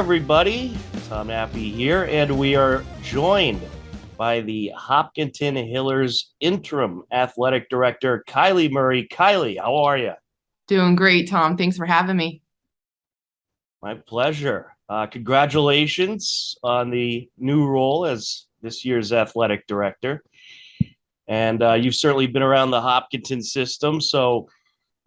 everybody. Tom Appy here, and we are joined by the Hopkinton Hillers interim athletic director, Kiely Murray. Kiely, how are you? Doing great, Tom. Thanks for having me. My pleasure. Congratulations on the new role as this year's athletic director. And you've certainly been around the Hopkinton system, so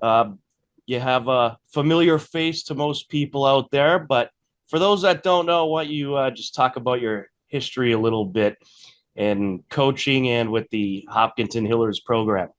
you have a familiar face to most people out there. But for those that don't know, why don't you just talk about your history a little bit in coaching and with the Hopkinton Hillers program?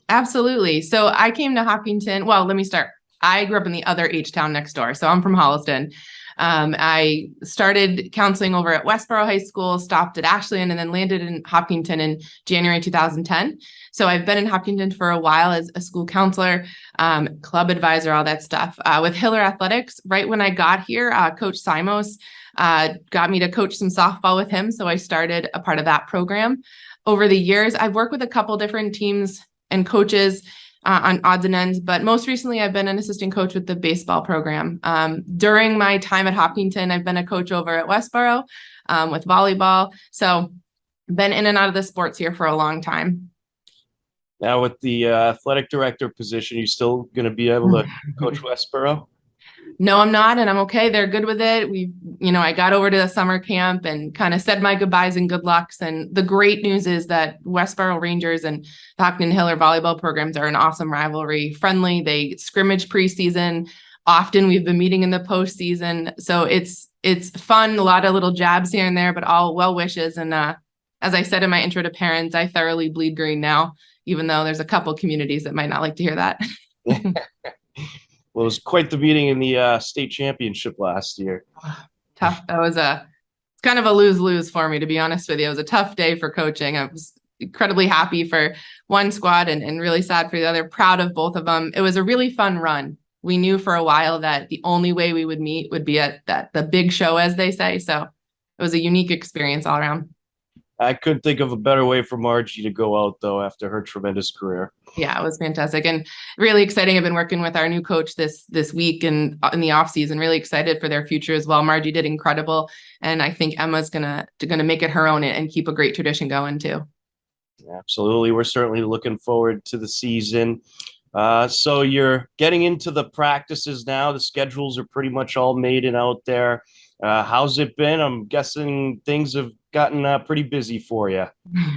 Absolutely. So I came to Hopkinton. Well, let me start. I grew up in the other H-town next door. So I'm from Holliston. I started counseling over at Westboro High School, stopped at Ashland, and then landed in Hopkinton in January 2010. So I've been in Hopkinton for a while as a school counselor, club advisor, all that stuff. With Hiller Athletics, right when I got here, Coach Simos got me to coach some softball with him. So I started a part of that program. Over the years, I've worked with a couple different teams and coaches on odds and ends, but most recently I've been an assistant coach with the baseball program. During my time at Hopkinton, I've been a coach over at Westboro with volleyball. So been in and out of the sports here for a long time. Now with the athletic director position, you still going to be able to coach Westboro? No, I'm not, and I'm okay. They're good with it. I got over to the summer camp and kind of said my goodbyes and good lucks. And the great news is that Westboro Rangers and the Hopkinton Hiller volleyball programs are an awesome rivalry, friendly. They scrimmage preseason. Often we've been meeting in the postseason. So it's fun, a lot of little jabs here and there, but all well wishes. And as I said in my intro to parents, I thoroughly bleed green now, even though there's a couple communities that might not like to hear that. Well, it was quite the meeting in the state championship last year. Tough. That was kind of a lose-lose for me, to be honest with you. It was a tough day for coaching. I was incredibly happy for one squad and really sad for the other, proud of both of them. It was a really fun run. We knew for a while that the only way we would meet would be at the big show, as they say. So it was a unique experience all around. I couldn't think of a better way for Margie to go out, though, after her tremendous career. Yeah, it was fantastic and really exciting. I've been working with our new coach this week and in the off season, really excited for their future as well. Margie did incredible. And I think Emma's gonna make it her own and keep a great tradition going too. Absolutely. We're certainly looking forward to the season. So you're getting into the practices now. The schedules are pretty much all made and out there. How's it been? I'm guessing things have gotten pretty busy for you.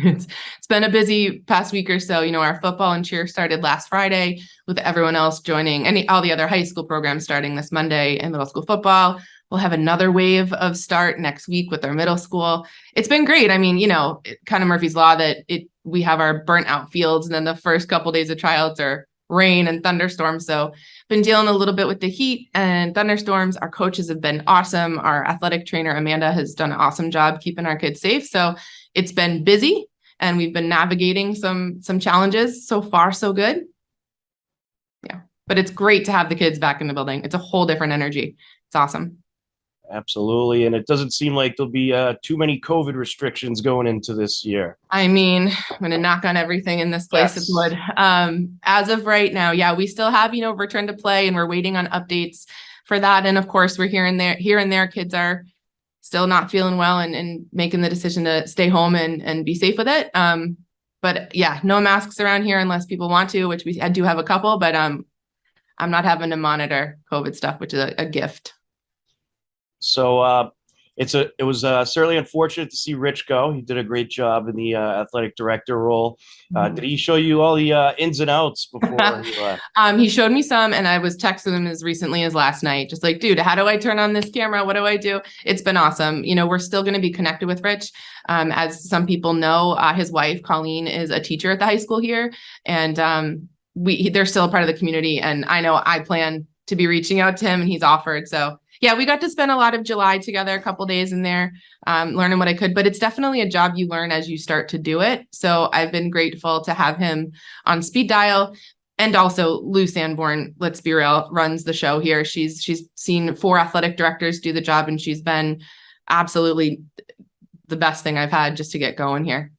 It's been a busy past week or so. Our football and cheer started last Friday with everyone else joining, all the other high school programs starting this Monday, and middle school football. We'll have another wave of start next week with our middle school. It's been great. I mean, kind of Murphy's Law that we have our burnt out fields, and then the first couple days of tryouts are rain and thunderstorms. So been dealing a little bit with the heat and thunderstorms. Our coaches have been awesome. Our athletic trainer, Amanda, has done an awesome job keeping our kids safe. So it's been busy and we've been navigating some challenges. So far, so good. Yeah, but it's great to have the kids back in the building. It's a whole different energy. It's awesome. Absolutely. And it doesn't seem like there'll be too many COVID restrictions going into this year. I mean, I'm going to knock on everything in this place. Yes. It would. As of right now, yeah, we still have, return to play and we're waiting on updates for that. And of course, we're here and there, kids are still not feeling well and making the decision to stay home and be safe with it. But yeah, no masks around here unless people want to, which I do have a couple, but I'm not having to monitor COVID stuff, which is a gift. So it was certainly unfortunate to see Rich go. He did a great job in the athletic director role. Did he show you all the ins and outs before he left? He showed me some, and I was texting him as recently as last night, just like, dude, how do I turn on this camera? What do I do? It's been awesome. We're still going to be connected with Rich. As some people know, his wife, Colleen, is a teacher at the high school here, and they're still a part of the community. And I know I plan to be reaching out to him, and he's offered. So yeah, we got to spend a lot of July together, a couple days in there, learning what I could, but it's definitely a job you learn as you start to do it. So I've been grateful to have him on speed dial. And also Lou Sanborn, let's be real, runs the show here. She's seen 4 athletic directors do the job, and she's been absolutely the best thing I've had just to get going here.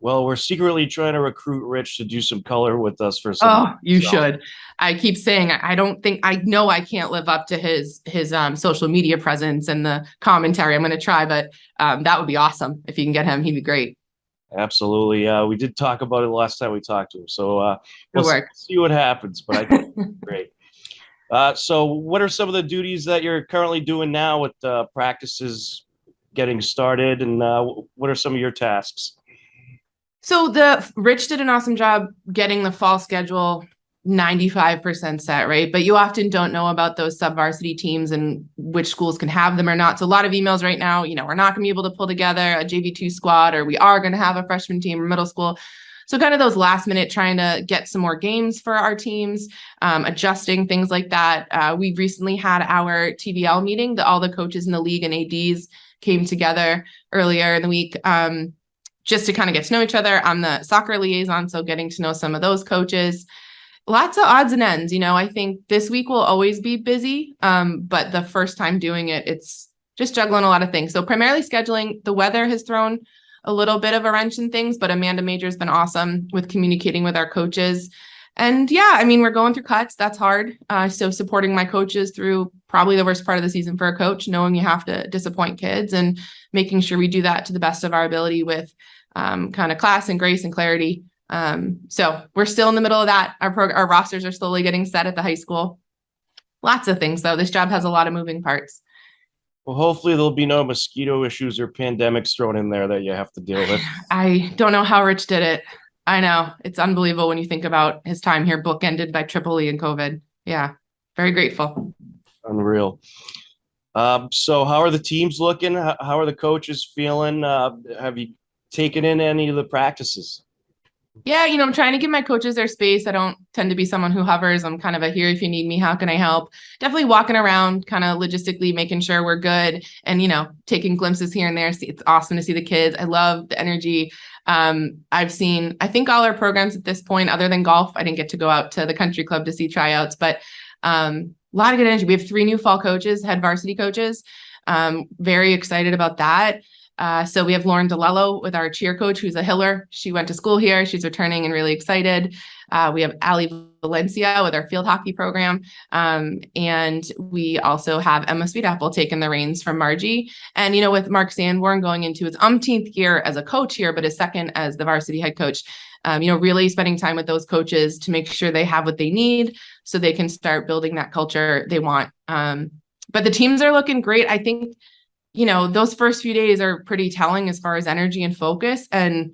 Well, we're secretly trying to recruit Rich to do some color with us for some. Oh, you should. I keep saying I don't think I know I can't live up to his social media presence and the commentary. I'm going to try, but that would be awesome if you can get him. He'd be great. Absolutely. We did talk about it the last time we talked to him. So Good we'll work. see what happens, but I think it's great. So what are some of the duties that you're currently doing now with practices getting started, and what are some of your tasks? So Rich did an awesome job getting the fall schedule 95% set, right? But you often don't know about those sub-varsity teams and which schools can have them or not. So a lot of emails right now, we're not going to be able to pull together a JV2 squad, or we are going to have a freshman team or middle school. So kind of those last minute trying to get some more games for our teams, adjusting things like that. We recently had our TVL meeting. All the coaches in the league and ADs came together earlier in the week just to kind of get to know each other. I'm the soccer liaison, so getting to know some of those coaches. Lots of odds and ends. I think this week will always be busy, but the first time doing it, it's just juggling a lot of things. So primarily scheduling. The weather has thrown a little bit of a wrench in things, but Amanda Major's been awesome with communicating with our coaches. And yeah, we're going through cuts. That's hard. So supporting my coaches through probably the worst part of the season for a coach, knowing you have to disappoint kids and making sure we do that to the best of our ability with kind of class and grace and clarity. So we're still in the middle of that. Our rosters are slowly getting set at the high school. Lots of things, though. This job has a lot of moving parts. Well, hopefully there'll be no mosquito issues or pandemics thrown in there that you have to deal with. I don't know how Rich did it. I know. It's unbelievable when you think about his time here, bookended by Tripoli and COVID. Yeah, very grateful. Unreal. So how are the teams looking? How are the coaches feeling? Have you taken in any of the practices? Yeah, I'm trying to give my coaches their space. I don't tend to be someone who hovers. I'm kind of a here if you need me, how can I help? Definitely walking around, kind of logistically making sure we're good and, taking glimpses here and there. It's awesome to see the kids. I love the energy. I've seen, I think all our programs at this point, other than golf, I didn't get to go out to the country club to see tryouts, but a lot of good energy. We have 3 new fall coaches, head varsity coaches. Very excited about that. So we have Lauren DeLello with our cheer coach, who's a Hiller. She went to school here. She's returning and really excited. We have Ali Valencia with our field hockey program. And we also have Emma Sweetapple taking the reins from Margie. And, with Mark Sanborn going into his umpteenth year as a coach here, but his second as the varsity head coach, really spending time with those coaches to make sure they have what they need so they can start building that culture they want. But the teams are looking great. I think those first few days are pretty telling as far as energy and focus, and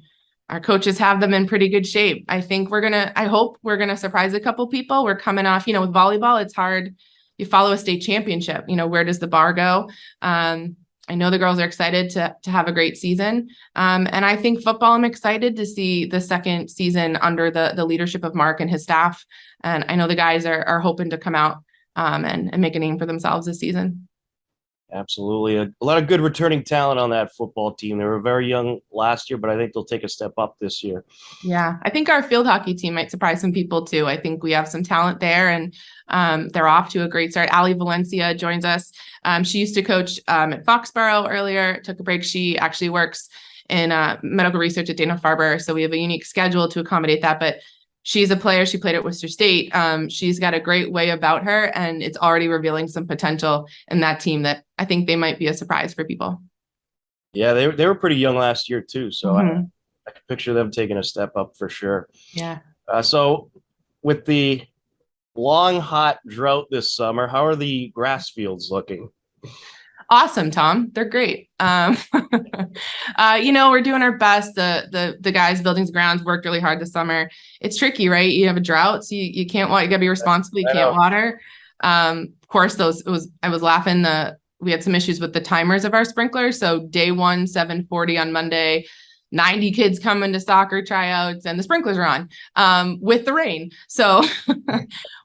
our coaches have them in pretty good shape. I hope we're going to surprise a couple people. We're coming off, with volleyball, it's hard. You follow a state championship, where does the bar go? I know the girls are excited to have a great season. And I think football, I'm excited to see the second season under the leadership of Mark and his staff. And I know the guys are hoping to come out and make a name for themselves this season. Absolutely. A lot of good returning talent on that football team. They were very young last year, but I think they'll take a step up this year. Yeah, I think our field hockey team might surprise some people too. I think we have some talent there, and they're off to a great start. Ali Valencia joins us. She used to coach at Foxborough earlier, took a break. She actually works in medical research at Dana-Farber, so we have a unique schedule to accommodate that. But she's a player. She played at Worcester State. She's got a great way about her, and it's already revealing some potential in that team that I think they might be a surprise for people. Yeah, they were pretty young last year too, so Mm-hmm. I can picture them taking a step up for sure. Yeah. So with the long, hot drought this summer, how are the grass fields looking? Awesome, Tom. They're great. We're doing our best. The guys, buildings, grounds worked really hard this summer. It's tricky, right? You have a drought, so you can't water. You gotta be responsible. You can't water. Of course, I was laughing. We had some issues with the timers of our sprinklers. So day 1, 7:40 on Monday, 90 kids coming to soccer tryouts, and the sprinklers are on with the rain. So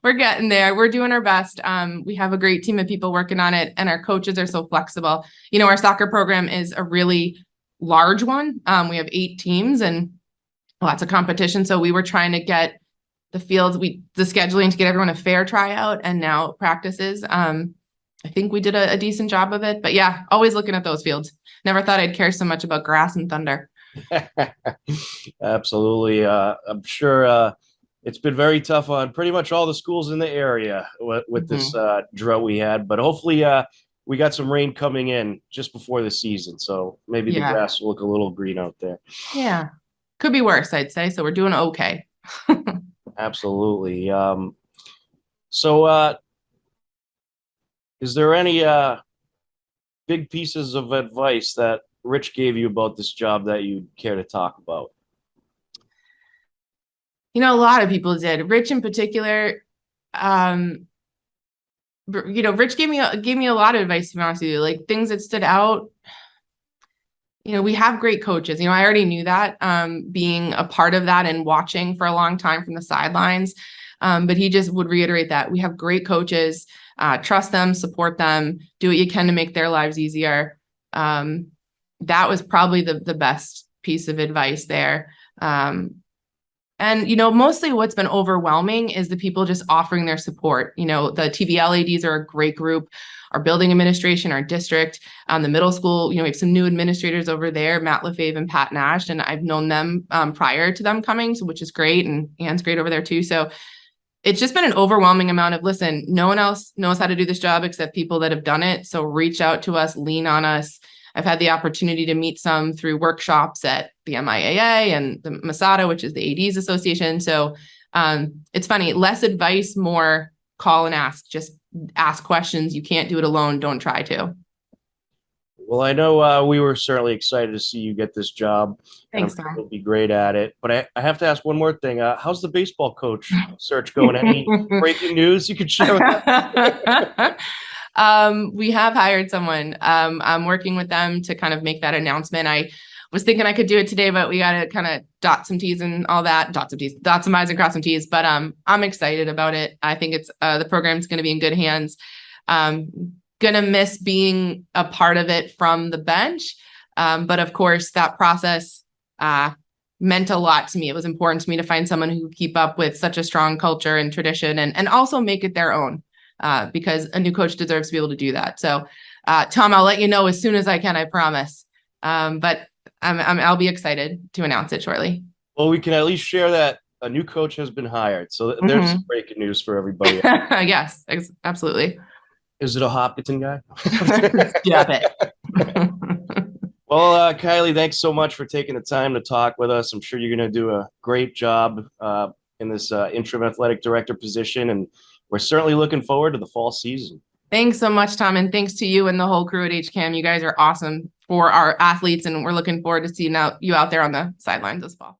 we're getting there. We're doing our best. We have a great team of people working on it, and our coaches are so flexible. Our soccer program is a really large one. We have 8 teams and lots of competition. So we were trying to get the fields, the scheduling to get everyone a fair tryout and now practices. I think we did a decent job of it, but yeah, always looking at those fields. Never thought I'd care so much about grass and thunder. Absolutely. I'm sure it's been very tough on pretty much all the schools in the area with this Mhm. drought we had, but hopefully we got some rain coming in just before the season. So maybe the Yeah. grass will look a little green out there. Yeah. Could be worse, I'd say. So we're doing okay. Absolutely. So is there any big pieces of advice that Rich gave you about this job that you'd care to talk about? A lot of people did. Rich in particular, um, Rich gave me a lot of advice, to be honest with you, like things that stood out. We have great coaches. I already knew that, being a part of that and watching for a long time from the sidelines. But he just would reiterate that we have great coaches. Trust them, support them, do what you can to make their lives easier. That was probably the best piece of advice there. And mostly what's been overwhelming is the people just offering their support. The TVL ADs are a great group, our building administration, our district, the middle school. We have some new administrators over there, Matt LaFave and Pat Nash, and I've known them prior to them coming, so which is great, and Anne's great over there too. So it's just been an overwhelming amount of, listen, no one else knows how to do this job except people that have done it. So reach out to us, lean on us. I've had the opportunity to meet some through workshops at the MIAA and the Masada, which is the ADs Association. So it's funny, less advice, more call and ask. Just ask questions. You can't do it alone. Don't try to. Well, I know we were certainly excited to see you get this job, and I'm Thanks, sure Tom. you'll be great at it. But I have to ask one more thing. How's the baseball coach search going? Any breaking news you could share with us? We have hired someone. I'm working with them to kind of make that announcement. I was thinking I could do it today, but we got to kind of dot some T's and all that, dot some I's and cross some T's. But I'm excited about it. I think it's the program's going to be in good hands. Gonna miss being a part of it from the bench, but of course that process meant a lot to me. It was important to me to find someone who could keep up with such a strong culture and tradition, and also make it their own. Because a new coach deserves to be able to do that. So, Tom, I'll let you know as soon as I can, I promise. But I'll be excited to announce it shortly. Well, we can at least share that a new coach has been hired. So there's some breaking news for everybody. Yes, absolutely. Is it a Hopkinton guy? Stop it. Well, Kiely, thanks so much for taking the time to talk with us. I'm sure you're going to do a great job in this interim athletic director position, and we're certainly looking forward to the fall season. Thanks so much, Tom, and thanks to you and the whole crew at HCAM. You guys are awesome for our athletes, and we're looking forward to seeing you out there on the sidelines this fall.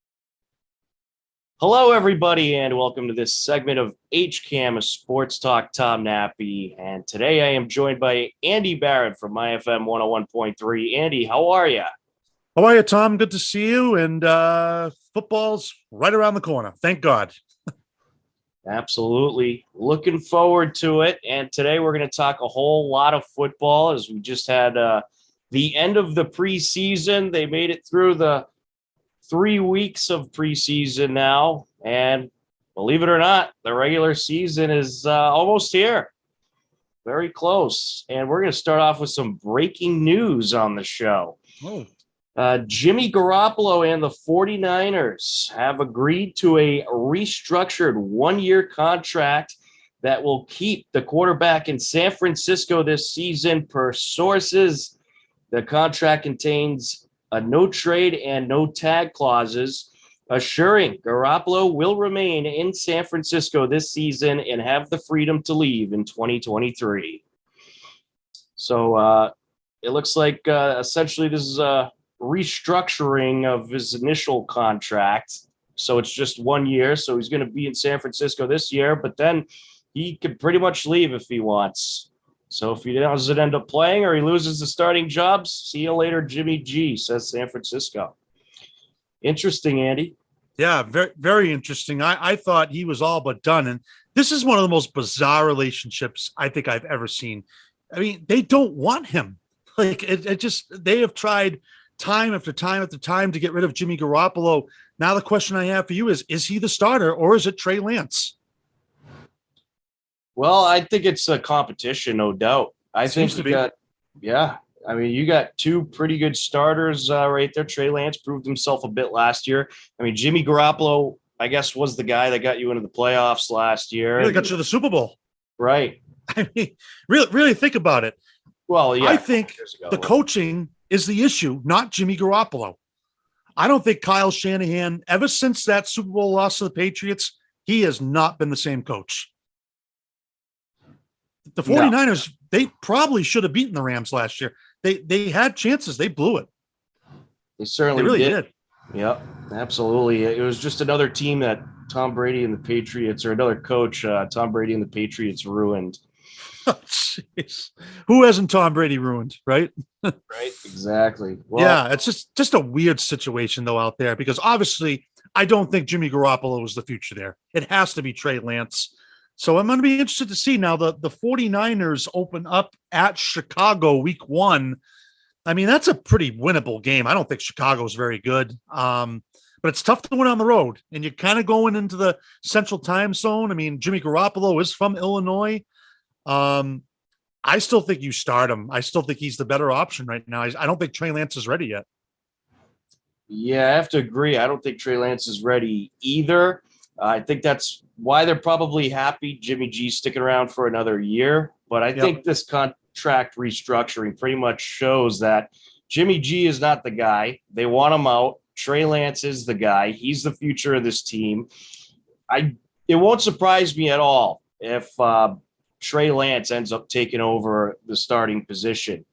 Hello, everybody, and welcome to this segment of HCAM Sports Talk. Tom Nappy, and today I am joined by Andy Barron from MyFM 101.3. Andy, how are you? How are you, Tom? Good to see you. And football's right around the corner. Thank God. Absolutely. Looking forward to it. And today we're going to talk a whole lot of football, as we just had the end of the preseason. They made it through the 3 weeks of preseason now. And believe it or not, the regular season is almost here. Very close. And we're going to start off with some breaking news on the show. Oh. Jimmy Garoppolo and the 49ers have agreed to a restructured one-year contract that will keep the quarterback in San Francisco this season. Per sources, the contract contains a no trade and no tag clauses, assuring Garoppolo will remain in San Francisco this season and have the freedom to leave in 2023. So it looks like essentially this is a restructuring of his initial contract. So it's just 1 year. So he's going to be in San Francisco this year, but then he could pretty much leave if he wants. So if he doesn't end up playing or he loses the starting jobs, see you later, Jimmy G, says San Francisco. Interesting, Andy. Yeah, very, very interesting. I thought he was all but done. And this is one of the most bizarre relationships I think I've ever seen. I mean, they don't want him. Like they have tried time after time after time to get rid of Jimmy Garoppolo. Now the question I have for you is he the starter or is it Trey Lance? Well, I think it's a competition, no doubt. I think Seems to be. yeah, I mean, you got two pretty good starters right there. Trey Lance proved himself a bit last year. I mean, Jimmy Garoppolo, I guess, was the guy that got you into the playoffs last year. Really got you to the Super Bowl. Right. I mean, really think about it. Well, yeah. I think the coaching is the issue, not Jimmy Garoppolo. I don't think Kyle Shanahan, ever since that Super Bowl loss to the Patriots, he has not been the same coach. The 49ers, they probably should have beaten the Rams last year. They had chances. They blew it. They certainly really did. Yep, absolutely. It was just another team that Tom Brady and the Patriots, or another coach, Tom Brady and the Patriots ruined. Oh, jeez. Who hasn't Tom Brady ruined, right? Right, exactly. Well, yeah, it's just a weird situation, though, out there, because obviously I don't think Jimmy Garoppolo is the future there. It has to be Trey Lance. So I'm going to be interested to see now the 49ers open up at Chicago week 1. I mean, that's a pretty winnable game. I don't think Chicago is very good, but it's tough to win on the road. And you're kind of going into the central time zone. I mean, Jimmy Garoppolo is from Illinois. I still think you start him. I still think he's the better option right now. I don't think Trey Lance is ready yet. Yeah, I have to agree. I don't think Trey Lance is ready either. I think that's why they're probably happy Jimmy G sticking around for another year. But I think this contract restructuring pretty much shows that Jimmy G is not the guy. They want him out. Trey Lance is the guy. He's the future of this team. It won't surprise me at all if Trey Lance ends up taking over the starting position.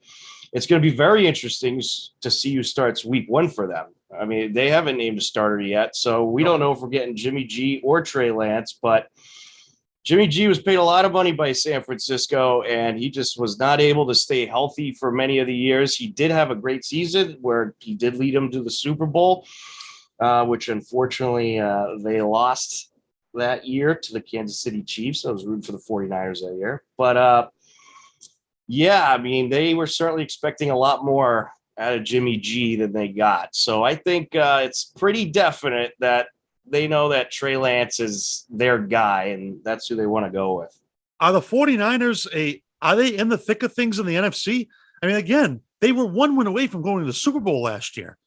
It's going to be very interesting to see who starts week 1 for them. I mean, they haven't named a starter yet, so we don't know if we're getting Jimmy G or Trey Lance, but Jimmy G was paid a lot of money by San Francisco, and he just was not able to stay healthy for many of the years. He did have a great season where he did lead them to the Super Bowl, which unfortunately they lost that year to the Kansas City Chiefs. I was rooting for the 49ers that year. But, yeah, I mean, they were certainly expecting a lot more out of Jimmy G than they got. So I think it's pretty definite that they know that Trey Lance is their guy, and that's who they want to go with. Are the 49ers are they in the thick of things in the NFC? I mean, again, they were 1 win away from going to the Super Bowl last year.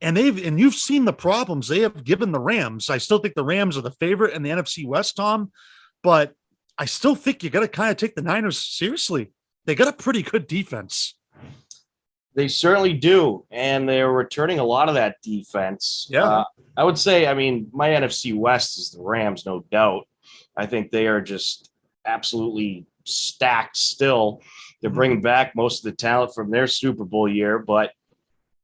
And you've seen the problems they have given the Rams. I still think the Rams are the favorite in the NFC West, Tom, but I still think you got to kind of take the Niners seriously. They got a pretty good defense. They certainly do, and they're returning a lot of that defense. Yeah. I would say, I mean, my NFC West is the Rams, no doubt. I think they are just absolutely stacked still. They're bringing back most of the talent from their Super Bowl year, but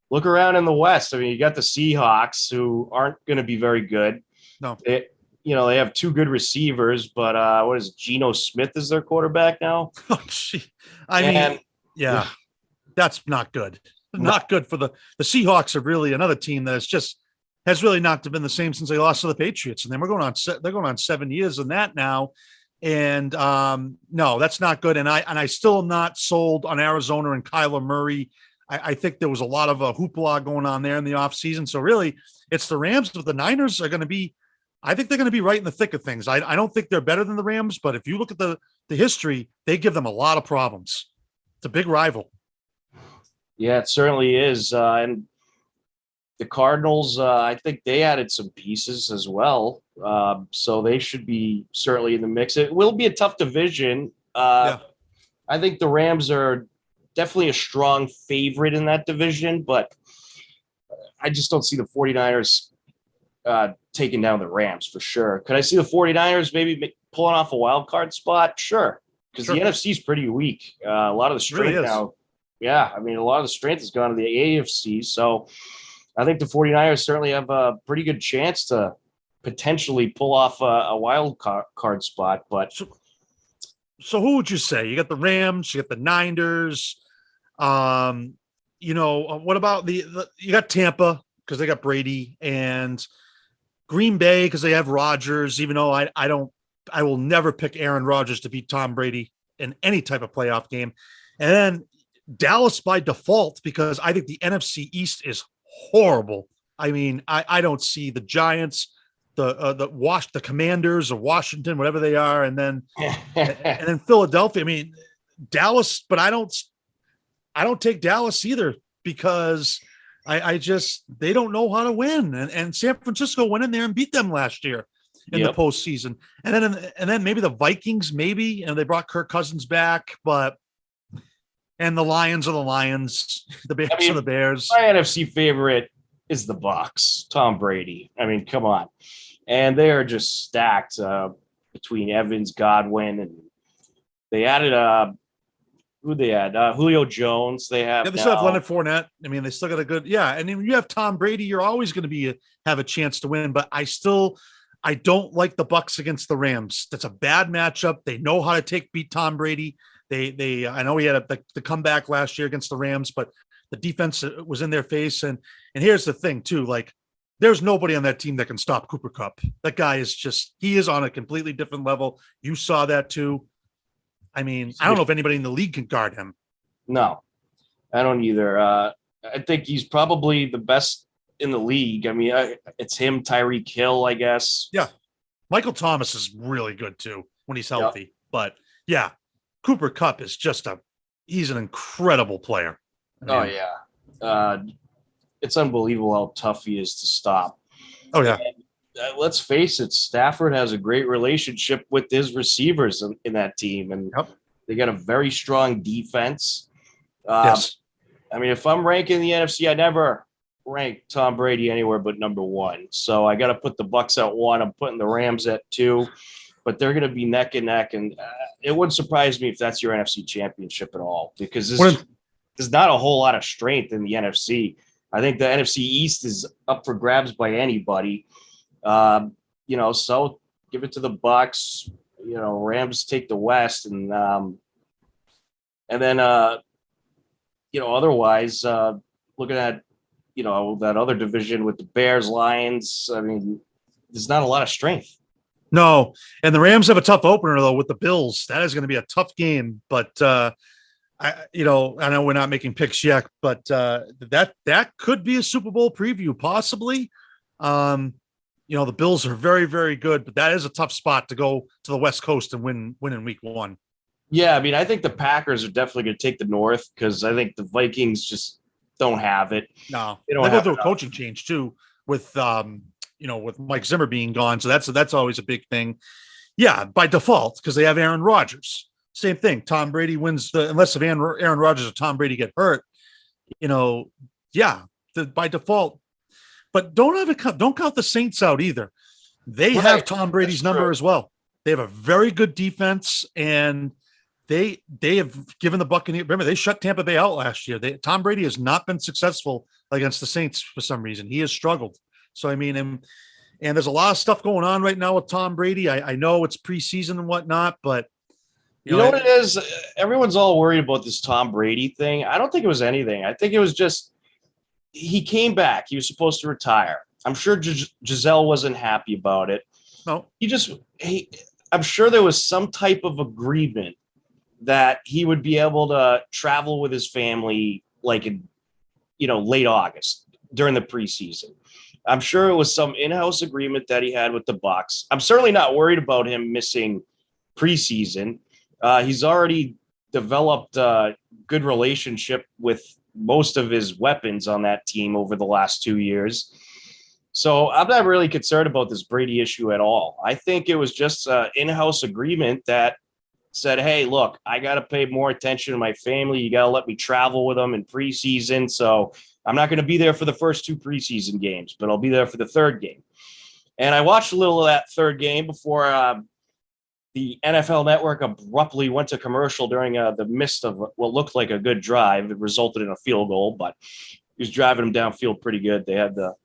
look around in the West. I mean, you got the Seahawks, who aren't going to be very good. No. They have 2 good receivers, but what is it? Geno Smith is their quarterback now? Oh, gee. I mean, yeah. That's not good. Not good for the Seahawks are really another team that has really not been the same since they lost to the Patriots. And then they're going on 7 years in that now. And no, that's not good. And I still am not sold on Arizona and Kiely Murray. I think there was a lot of hoopla going on there in the offseason. So really it's the Rams, but the Niners are going to be, I think they're going to be right in the thick of things. I don't think they're better than the Rams, but if you look at the history, they give them a lot of problems. It's a big rival. Yeah, it certainly is. And the Cardinals, I think they added some pieces as well. So they should be certainly in the mix. It will be a tough division. I think the Rams are definitely a strong favorite in that division, but I just don't see the 49ers taking down the Rams for sure. Could I see the 49ers maybe pulling off a wild card spot? Sure. Because the NFC is pretty weak. A lot of the strength really now. Yeah, I mean, a lot of the strength has gone to the AFC. So I think the 49ers certainly have a pretty good chance to potentially pull off a wild card spot. But so who would you say? You got the Rams, you got the Niners. What about you got Tampa because they got Brady, and Green Bay because they have Rodgers, even though I will never pick Aaron Rodgers to beat Tom Brady in any type of playoff game. And then Dallas by default, because I think the NFC East is horrible. I mean, I don't see the Giants, the Commanders of Washington, whatever they are, and then Philadelphia. I mean, Dallas, but I I don't take Dallas either because they don't know how to win. And San Francisco went in there and beat them last year in the postseason. And then maybe the Vikings, and they brought Kirk Cousins back, and the Lions are the Lions, the Bears are the Bears. My NFC favorite is the Bucs, Tom Brady. I mean, come on. And they are just stacked between Evans, Godwin, and they added who they had? Julio Jones. They still have Leonard Fournette. I mean, they still got a good, and then when you have Tom Brady, you're always going to have a chance to win. But I don't like the Bucs against the Rams. That's a bad matchup. They know how to beat Tom Brady. I know he had the comeback last year against the Rams, but the defense was in their face. And here's the thing too, like there's nobody on that team that can stop Cooper Kupp. That guy is he is on a completely different level. You saw that too. I mean, I don't know if anybody in the league can guard him. No, I don't either. I think he's probably the best in the league. I mean, it's him, Tyreek Hill, I guess. Yeah. Michael Thomas is really good too when he's healthy. Yep. But yeah, Cooper Kupp is he's an incredible player. I mean, it's unbelievable how tough he is to stop. Oh, yeah. And, let's face it, Stafford has a great relationship with his receivers in that team, and they got a very strong defense. Yes. I mean, if I'm ranking the NFC, I never rank Tom Brady anywhere but number one. So I got to put the Bucs at 1. I'm putting the Rams at 2, but they're going to be neck and neck. And it wouldn't surprise me if that's your NFC championship at all, because there's not a whole lot of strength in the NFC. I think the NFC East is up for grabs by anybody. So give it to the Bucs. Rams take the West, and then otherwise, looking at that other division with the Bears, Lions. I mean, there's not a lot of strength. No, and the Rams have a tough opener though with the Bills. That is going to be a tough game, but I know we're not making picks yet, but that could be a Super Bowl preview, possibly. The Bills are very, very good, but that is a tough spot to go to the West Coast and win in week 1. Yeah, I mean, I think the Packers are definitely going to take the North because I think the Vikings just don't have it. No, they go through a coaching change too with with Mike Zimmer being gone, so that's always a big thing. Yeah, by default because they have Aaron Rodgers. Same thing. Tom Brady wins unless if Aaron Rodgers or Tom Brady get hurt, by default. But don't count the Saints out either. They have Tom Brady's number as well. They have a very good defense, and they have given the Buccaneers. Remember, they shut Tampa Bay out last year. Tom Brady has not been successful against the Saints for some reason. He has struggled. So I mean, and there's a lot of stuff going on right now with Tom Brady. I know it's preseason and whatnot, but. You know what it is? Everyone's all worried about this Tom Brady thing. I don't think it was anything. I think it was just he came back. He was supposed to retire. I'm sure Giselle wasn't happy about it. No. I'm sure there was some type of agreement that he would be able to travel with his family like in, late August during the preseason. I'm sure it was some in-house agreement that he had with the Bucs. I'm certainly not worried about him missing preseason. He's already developed a good relationship with most of his weapons on that team over the last 2 years. So I'm not really concerned about this Brady issue at all. I think it was just an in-house agreement that said, hey, look, I got to pay more attention to my family. You got to let me travel with them in preseason. So I'm not going to be there for the first 2 preseason games, but I'll be there for the third game. And I watched a little of that third game before the NFL Network abruptly went to commercial during the midst of what looked like a good drive. It resulted in a field goal, but he was driving them downfield pretty good. They had the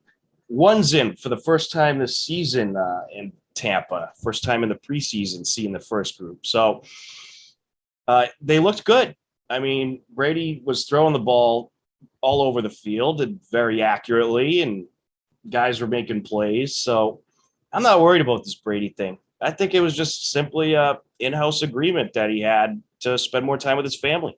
ones in for the first time this season in Tampa, first time in the preseason seeing the first group. So they looked good. I mean, Brady was throwing the ball all over the field and very accurately, and guys were making plays. So I'm not worried about this Brady thing. I think it was just simply a in-house agreement that he had to spend more time with his family.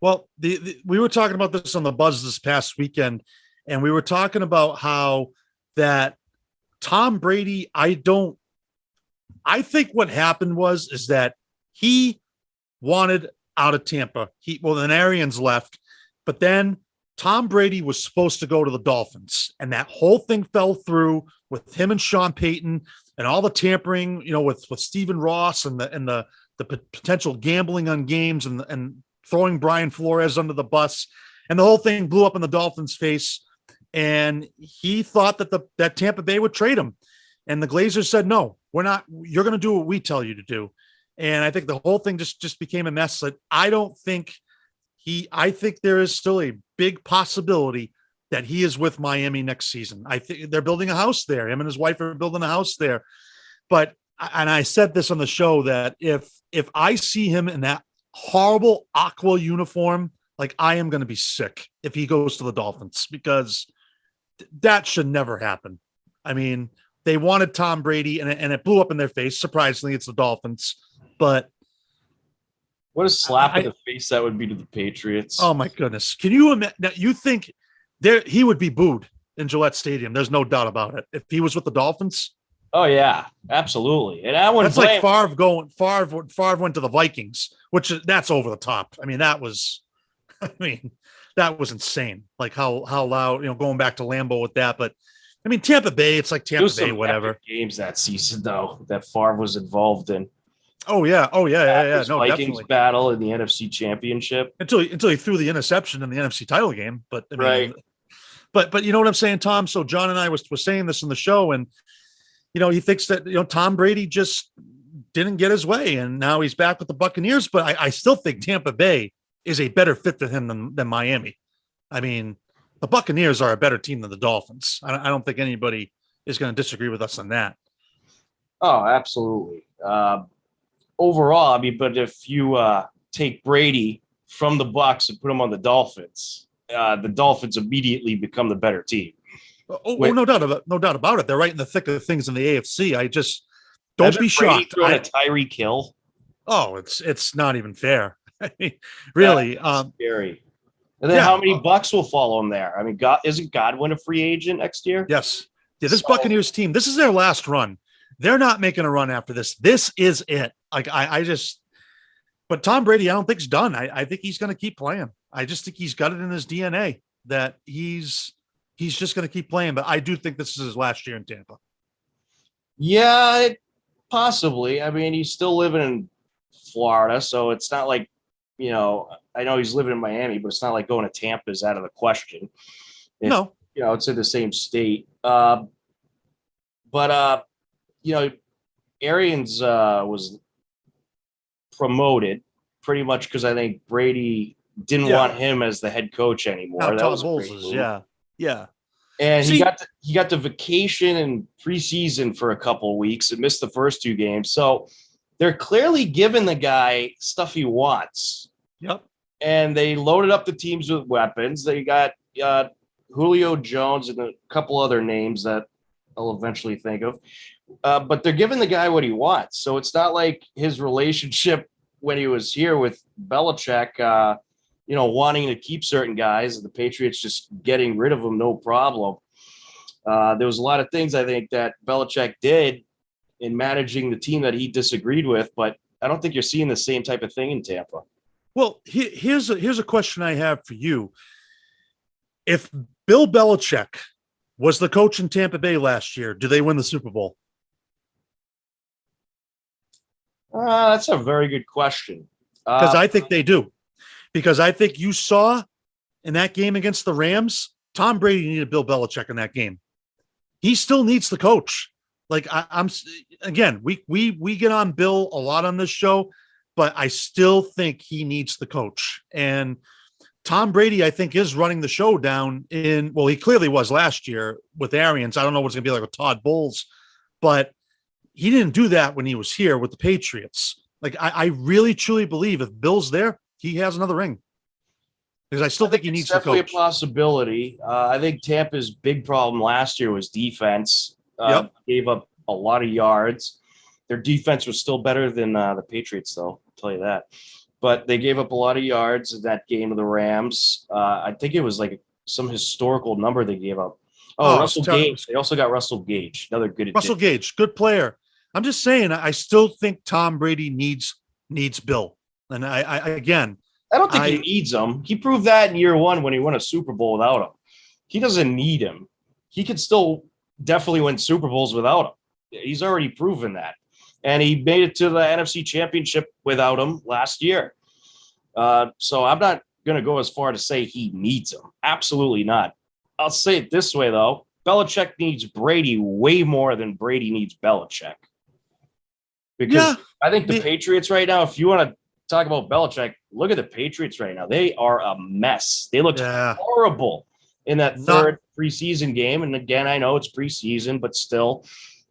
Well, we were talking about this on the Buzz this past weekend, and we were talking about how that Tom Brady, I think what happened is that he wanted out of Tampa. Then Arians left, But then Tom Brady was supposed to go to the Dolphins, and that whole thing fell through with him and Sean Payton and all the tampering, with Stephen Ross and the potential gambling on games and throwing Brian Flores under the bus. And the whole thing blew up in the Dolphins' face. And he thought that Tampa Bay would trade him. And the Glazers said, no, we're not. You're going to do what we tell you to do. And I think the whole thing just became a mess. That I think there is still a big possibility that he is with Miami next season. I think they're building a house there. Him and his wife are building a house there. But, and I said this on the show, that if I see him in that horrible aqua uniform, like, I am going to be sick if he goes to the Dolphins, because that should never happen. I mean, they wanted Tom Brady and it blew up in their face. Surprisingly, it's the Dolphins, but what a slap in the face that would be to the Patriots. Oh my goodness. Can you imagine? You think he would be booed in Gillette Stadium? There's no doubt about it. If he was with the Dolphins. Oh yeah, absolutely. And I wouldn't That's blame like Favre went to the Vikings, which that's over the top. I mean, that was insane. Like how loud, going back to Lambeau with that. But I mean, Tampa Bay, it's like Tampa Bay, whatever. Games that season though, that Favre was involved in. Oh yeah. No, Vikings definitely. battle in the NFC Championship Until he threw the interception in the NFC title game. But I mean, right. But you know what I'm saying, Tom? So John and I was saying this in the show, and he thinks that Tom Brady just didn't get his way, and now he's back with the Buccaneers. But I still think Tampa Bay is a better fit for him than Miami. I mean, the Buccaneers are a better team than the Dolphins. I don't think anybody is going to disagree with us on that. Oh, absolutely. Overall, I mean, but if you take Brady from the Bucs and put him on the Dolphins immediately become the better team. No doubt about it. They're right in the thick of things in the AFC. I just don't be shocked. Throwing a Tyreek Hill. Oh, it's not even fair. I mean, really scary. And then how many Bucks will follow him there? I mean, isn't Godwin a free agent next year? Yes. Yeah, this Buccaneers team, this is their last run. They're not making a run after this. This is it. Like but Tom Brady, I don't think is done. I think he's going to keep playing. I just think he's got it in his DNA that he's just going to keep playing. But I do think this is his last year in Tampa. Yeah, possibly. I mean, he's still living in Florida, so it's not like, I know he's living in Miami, but it's not like going to Tampa is out of the question. No. It's in the same state. Arians was promoted pretty much because I think Brady didn't want him as the head coach anymore. No, that was yeah. And he got the vacation and preseason for a couple of weeks and missed the first two games. So they're clearly giving the guy stuff he wants. Yep. And they loaded up the teams with weapons. They got Julio Jones and a couple other names that I'll eventually think of. But they're giving the guy what he wants. So it's not like his relationship when he was here with Belichick, wanting to keep certain guys and the Patriots just getting rid of them, no problem. There was a lot of things I think that Belichick did in managing the team that he disagreed with, but I don't think you're seeing the same type of thing in Tampa. Well, here's a question I have for you. If Bill Belichick was the coach in Tampa Bay last year, do they win the Super Bowl? That's a very good question. Because I think they do. Because I think you saw in that game against the Rams, Tom Brady needed Bill Belichick in that game. He still needs the coach. Like we get on Bill a lot on this show, but I still think he needs the coach. And Tom Brady, I think, is running the show down he clearly was last year with Arians. I don't know what's going to be like with Todd Bowles, but he didn't do that when he was here with the Patriots. Like, I really, truly believe if Bill's there, he has another ring. Because I still think he needs the coach. Definitely a possibility. I think Tampa's big problem last year was defense. Gave up a lot of yards. Their defense was still better than the Patriots, though. I'll tell you that. But they gave up a lot of yards in that game of the Rams. I think it was like some historical number they gave up. Russell Gage. They also got Russell Gage, another good addition. Russell Gage, good player. I'm just saying, I still think Tom Brady needs Bill. And I I don't think he needs him. He proved that in year one when he won a Super Bowl without him. He doesn't need him. He could still definitely win Super Bowls without him. He's already proven that. And he made it to the NFC Championship without him last year. So I'm not going to go as far to say he needs him. Absolutely not. I'll say it this way, though. Belichick needs Brady way more than Brady needs Belichick. Because I think the Patriots right now, if you want to talk about Belichick, look at the Patriots right now. They are a mess. They looked horrible in that third preseason game. And again, I know it's preseason, but still,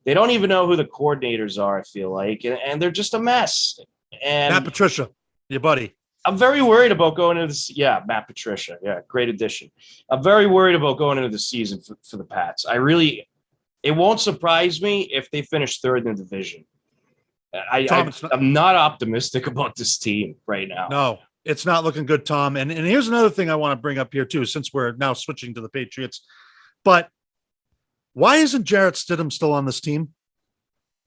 they don't even know who the coordinators are, I feel like. And they're just a mess. And Matt Patricia, your buddy. I'm very worried about going into this. Yeah, Matt Patricia. Yeah, great addition. I'm very worried about going into the season for the Pats. It won't surprise me if they finish third in the division. I'm not optimistic about this team right now. No, it's not looking good, Tom. And here's another thing I want to bring up here too, since we're now switching to the Patriots. But why isn't Jarrett Stidham still on this team?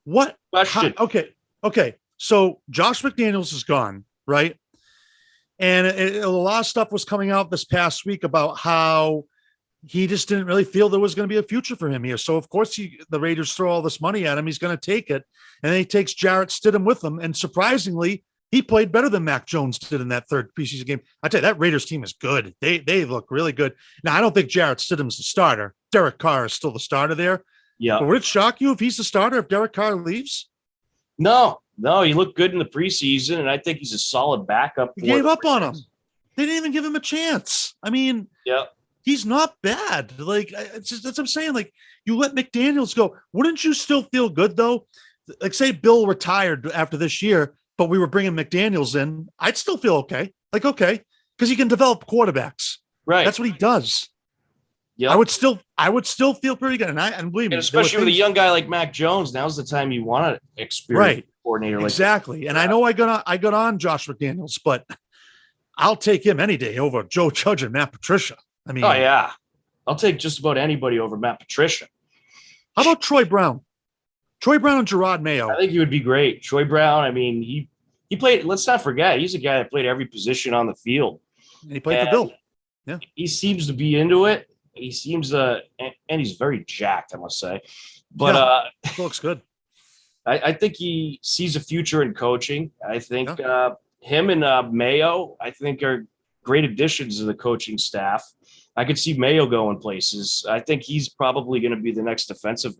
What? Question. Okay. So Josh McDaniels is gone, right? And a lot of stuff was coming out this past week about how he just didn't really feel there was going to be a future for him here. So, of course, the Raiders throw all this money at him. He's going to take it. And then he takes Jarrett Stidham with him. And surprisingly, he played better than Mac Jones did in that third preseason game. I tell you, that Raiders team is good. They look really good. Now, I don't think Jarrett Stidham's the starter. Derek Carr is still the starter there. Yeah. But would it shock you if he's the starter if Derek Carr leaves? No, he looked good in the preseason, and I think he's a solid backup. He gave up on him. They didn't even give him a chance. I mean, he's not bad. Like, it's just, that's what I'm saying. Like, you let McDaniels go. Wouldn't you still feel good, though? Like, say Bill retired after this year, but we were bringing McDaniels in. I'd still feel okay. Like, okay, because he can develop quarterbacks. Right. That's what he does. Yeah, I would still feel pretty good. And believe me, especially with a young guy like Mac Jones, now's the time you want to experience coordinator. Exactly. And I know I got on Josh McDaniels, but I'll take him any day over Joe Judge and Matt Patricia. I mean, I'll take just about anybody over Matt Patricia. How about Troy Brown? Troy Brown and Gerard Mayo. I think he would be great. Troy Brown. I mean, he played. Let's not forget, he's a guy that played every position on the field. And he played for Bill. Yeah, he seems to be into it. He seems and he's very jacked, I must say. But looks good. I think he sees a future in coaching. I think him and Mayo, I think, are great additions to the coaching staff. I could see Mayo going places. I think he's probably going to be the next defensive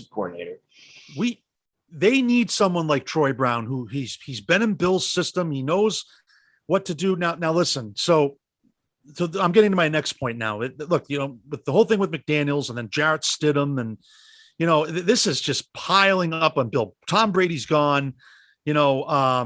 coordinator. They need someone like Troy Brown, who he's been in Bill's system. He knows what to do. Now listen, so I'm getting to my next point now. Look, with the whole thing with McDaniels and then Jarrett Stidham, and this is just piling up on Bill. Tom Brady's gone. I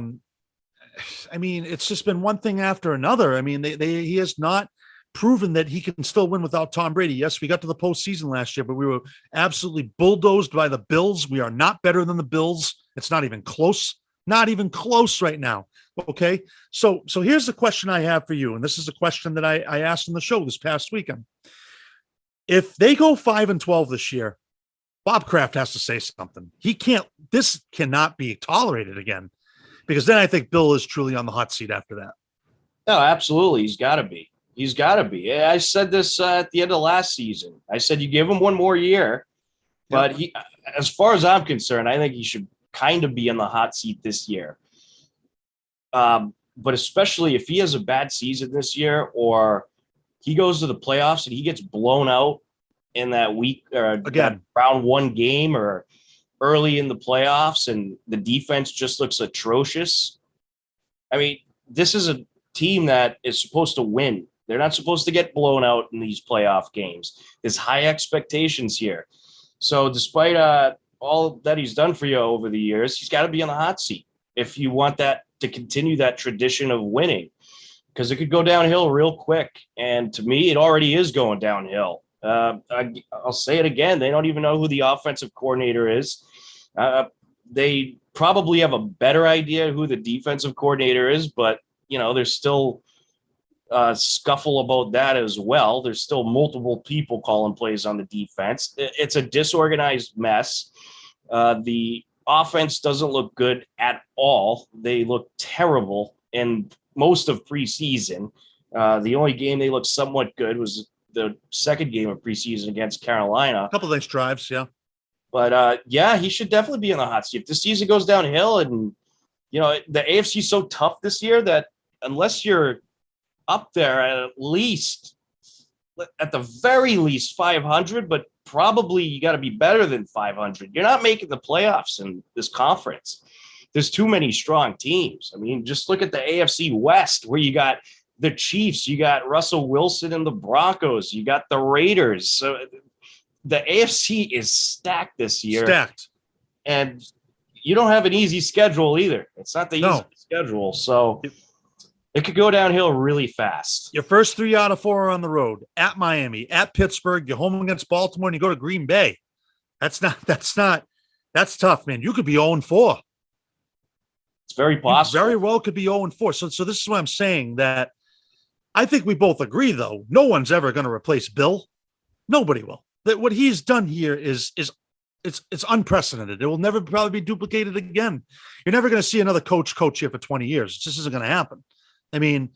mean, it's just been one thing after another. I mean, he has not proven that he can still win without Tom Brady. Yes, we got to the postseason last year, but we were absolutely bulldozed by the Bills. We are not better than the Bills. It's not even close. Not even close right now. Okay. So here's the question I have for you. And this is a question that I asked on the show this past weekend. If they go 5-12 this year, Bob Kraft has to say something. This cannot be tolerated again, because then I think Bill is truly on the hot seat after that. No, absolutely. He's got to be. I said this at the end of last season. I said, you give him one more year, but as far as I'm concerned, I think he should kind of be in the hot seat this year. But especially if he has a bad season this year, or he goes to the playoffs and he gets blown out in that week or again round one game or early in the playoffs, and the defense just looks atrocious. I mean, this is a team that is supposed to win. They're not supposed to get blown out in these playoff games. There's high expectations here. So despite all that he's done for you over the years, he's got to be on the hot seat if you want that to continue that tradition of winning, because it could go downhill real quick. And to me, it already is going downhill. I'll say it again. They don't even know who the offensive coordinator is. They probably have a better idea who the defensive coordinator is, but there's still scuffle about that as well. There's still multiple people calling plays on the defense. It's a disorganized mess. The offense doesn't look good at all. They look terrible. And most of preseason. The only game they looked somewhat good was the second game of preseason against Carolina. A couple of nice drives, yeah. But yeah, he should definitely be in the hot seat. If the season goes downhill, and the AFC is so tough this year that unless you're up there at the very least 500, but probably you got to be better than 500. You're not making the playoffs in this conference. There's too many strong teams. I mean, just look at the AFC West, where you got the Chiefs, you got Russell Wilson and the Broncos, you got the Raiders. So the AFC is stacked this year. Stacked. And you don't have an easy schedule either. It's not the easiest schedule. So it could go downhill really fast. Your first 3 out of 4 are on the road, at Miami, at Pittsburgh, you're home against Baltimore, and you go to Green Bay. That's tough, man. You could be 0-4. It's very possible. You very well could be 0-4. So this is what I'm saying, that I think we both agree, though. No one's ever going to replace Bill. Nobody will. That what he's done here is it's unprecedented. It will never probably be duplicated again. You're never going to see another coach here for 20 years. It just isn't going to happen. I mean,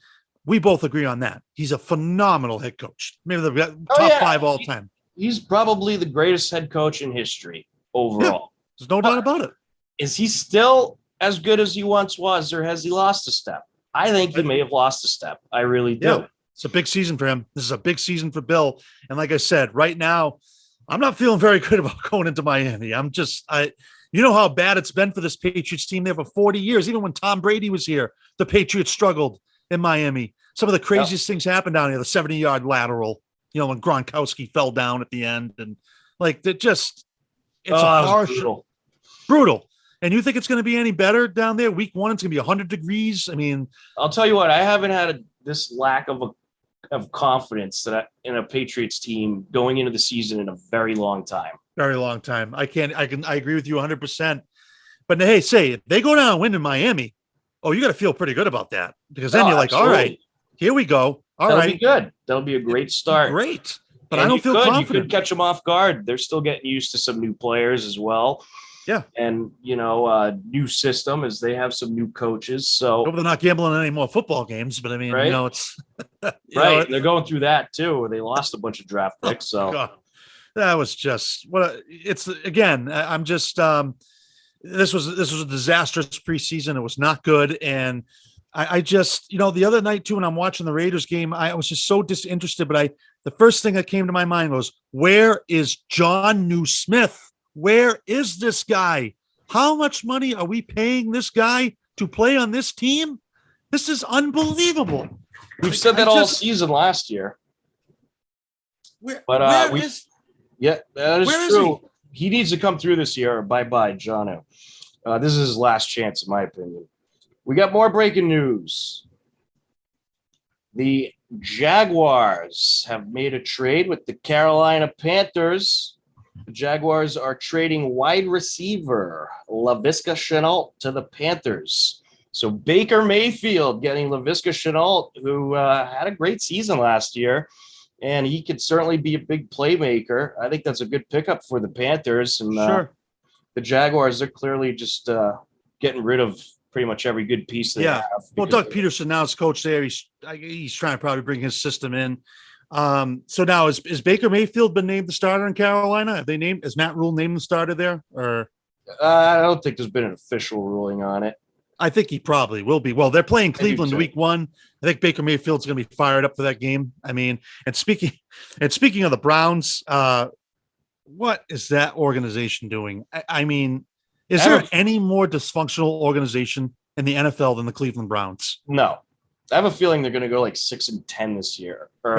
we both agree on that. He's a phenomenal head coach. Maybe the top 5 all time. He's probably the greatest head coach in history overall. Yeah, there's no doubt about it. Is he still as good as he once was, or has he lost a step? I think he may have lost a step. I really do. Yeah, it's a big season for him. This is a big season for Bill. And like I said, right now, I'm not feeling very good about going into Miami. You know how bad it's been for this Patriots team there for 40 years. Even when Tom Brady was here, the Patriots struggled in Miami. Some of the craziest things happened down here, the 70-yard lateral, when Gronkowski fell down at the end. And it's harsh. Brutal. And you think it's going to be any better down there? Week 1, it's going to be 100 degrees. I mean, I'll tell you what, I haven't had this lack of confidence in a Patriots team going into the season in a very long time. Very long time. I agree with you 100%. But hey, if they go down and win in Miami, you got to feel pretty good about that, because then you're like, absolutely. all right, here we go. That'll be good. That'll be a great start. Great. But I don't feel confident. You could catch them off guard. They're still getting used to some new players as well. Yeah. And, new system as they have some new coaches. So they're not gambling on any more football games, but I mean, right? It's right. They're going through that too. They lost a bunch of draft picks. So God. That was just I'm just, this was a disastrous preseason. It was not good. And I just, the other night too, when I'm watching the Raiders game, I was just so disinterested, but the first thing that came to my mind was, where is John Newsmith? Where is this guy? How much money are we paying this guy to play on this team? This is unbelievable. We've said that all season last year. That is true. He needs to come through this year. Bye-bye, Jono. This is his last chance, in my opinion. We got more breaking news. The Jaguars have made a trade with the Carolina Panthers. The Jaguars are trading wide receiver Laviska Shenault to the Panthers. So Baker Mayfield getting Laviska Shenault, who had a great season last year, and he could certainly be a big playmaker. I think that's a good pickup for the Panthers. And sure. The Jaguars are clearly just getting rid of pretty much every good piece they have. Well, Doug Peterson now is coach there. He's trying to probably bring his system in. So now is Baker Mayfield been named the starter in Carolina? Has Matt Rule named the starter there? Or I don't think there's been an official ruling on it. I think he probably will be. Well, they're playing Cleveland week 1. I think Baker Mayfield's going to be fired up for that game. I mean, and speaking of the Browns, what is that organization doing? I mean, is there any more dysfunctional organization in the NFL than the Cleveland Browns? No. I have a feeling they're going to go like 6-10 this year. Or,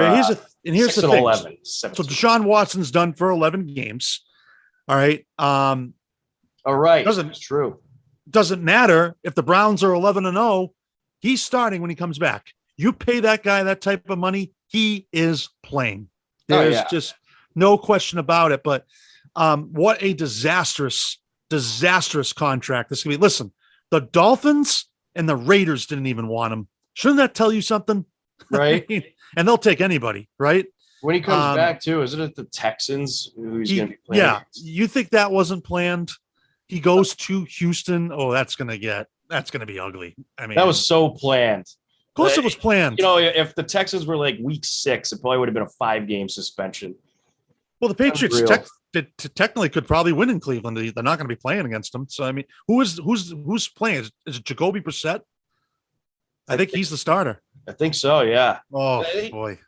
here's the thing. 11. So Deshaun Watson's done for 11 games. All right. All right. That's true. Doesn't matter if the Browns are 11-0. He's starting when he comes back. You pay that guy that type of money, he is playing. There's just no question about it. But what a disastrous contract this could be. Listen, the Dolphins and the Raiders didn't even want him. Shouldn't that tell you something? Right. And they'll take anybody, right? When he comes back too, isn't it the Texans who he's going to be playing? Yeah. You think that wasn't planned? He goes to Houston. Oh, that's going to be ugly. I mean, that was so planned. Of course it was planned. You know, if the Texans were like week 6, it probably would have been a 5-game suspension. Well, the Patriots Unreal. technically could probably win in Cleveland. They're not going to be playing against them. So I mean, who's playing? Is it Jacoby Brissett? I think he's the starter. I think so. Yeah. Oh boy,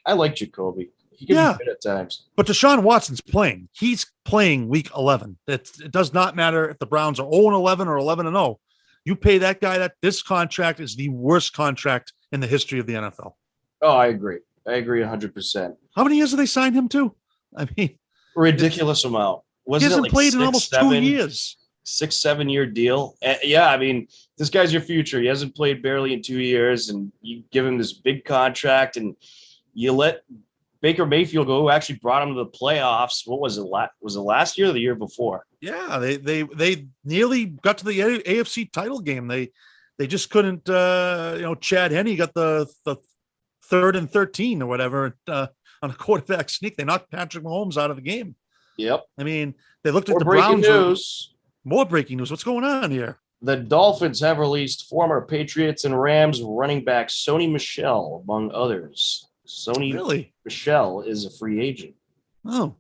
I like Jacoby. He can be good at times. But Deshaun Watson's playing. He's playing week 11. It does not matter if the Browns are 0-11 or 11-0. You pay that guy this contract is the worst contract in the history of the NFL. Oh, I agree. I agree 100%. How many years have they signed him to? I mean, ridiculous amount. He hasn't played in almost 2 years. 6-7 year deal. Yeah, I mean, this guy's your future. He hasn't played barely in 2 years, and you give him this big contract, and you let Baker Mayfield go, who actually brought him to the playoffs. What was it? Was it last year or the year before? Yeah, they nearly got to the AFC title game. They just couldn't. Chad Henne got the 3rd and 13 or whatever on a quarterback sneak. They knocked Patrick Mahomes out of the game. Yep. I mean, they looked at the breaking Browns. News. More breaking news. What's going on here? The Dolphins have released former Patriots and Rams running back Sony Michel, among others. Sony Michel is a free agent. Oh,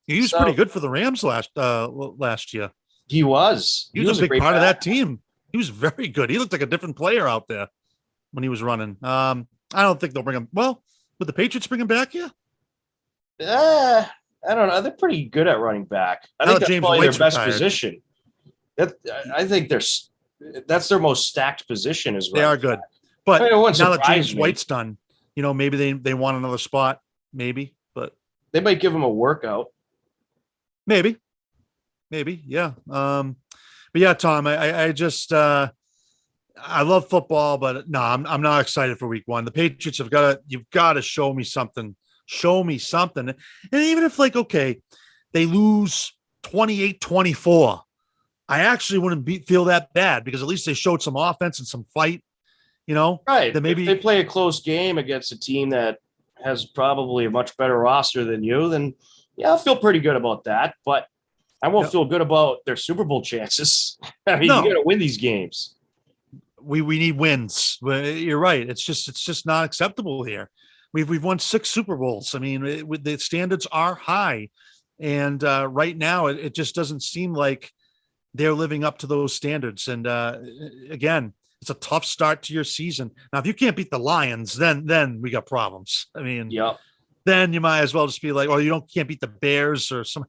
he was pretty good for the Rams last year. He was. He was a big part of that team. He was very good. He looked like a different player out there when he was running. I don't think they'll bring him. Well, would the Patriots bring him back? Yeah. I don't know. They're pretty good at running back. I think that's probably their best position. I think that's their most stacked position. They are good, but now that James White's done, maybe they want another spot. Maybe, but they might give him a workout. Maybe, yeah. But yeah, Tom, I just I love football, but no, I'm not excited for week 1. The Patriots you've got to show me something. Show me something. And even if they lose 28-24, I actually wouldn't feel that bad because at least they showed some offense and some fight, Right. That maybe if they play a close game against a team that has probably a much better roster than you, then yeah, I'll feel pretty good about that. But I won't feel good about their Super Bowl chances. I mean, you got to win these games. We need wins. You're right. It's just not acceptable here. We've won 6 Super Bowls. I mean, the standards are high, and right now it just doesn't seem like they're living up to those standards. And again, it's a tough start to your season. Now, if you can't beat the Lions, then we got problems. I mean, then you might as well just be like, you can't beat the Bears or some.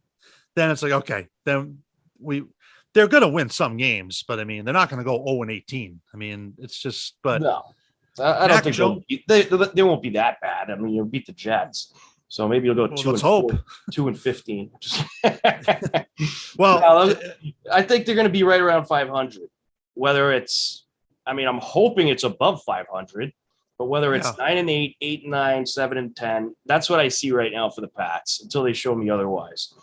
Then it's like, okay, then they're going to win some games, but I mean, they're not going to go 0-18. I mean, it's just, but no. I don't think they won't be that bad. I mean, you'll beat the Jets, so maybe you'll go 2-15. Well, I think they're going to be right around 500. Whether it's, I'm hoping it's above 500, but whether it's 9-8, 8-9, 7-10, that's what I see right now for the Pats until they show me otherwise.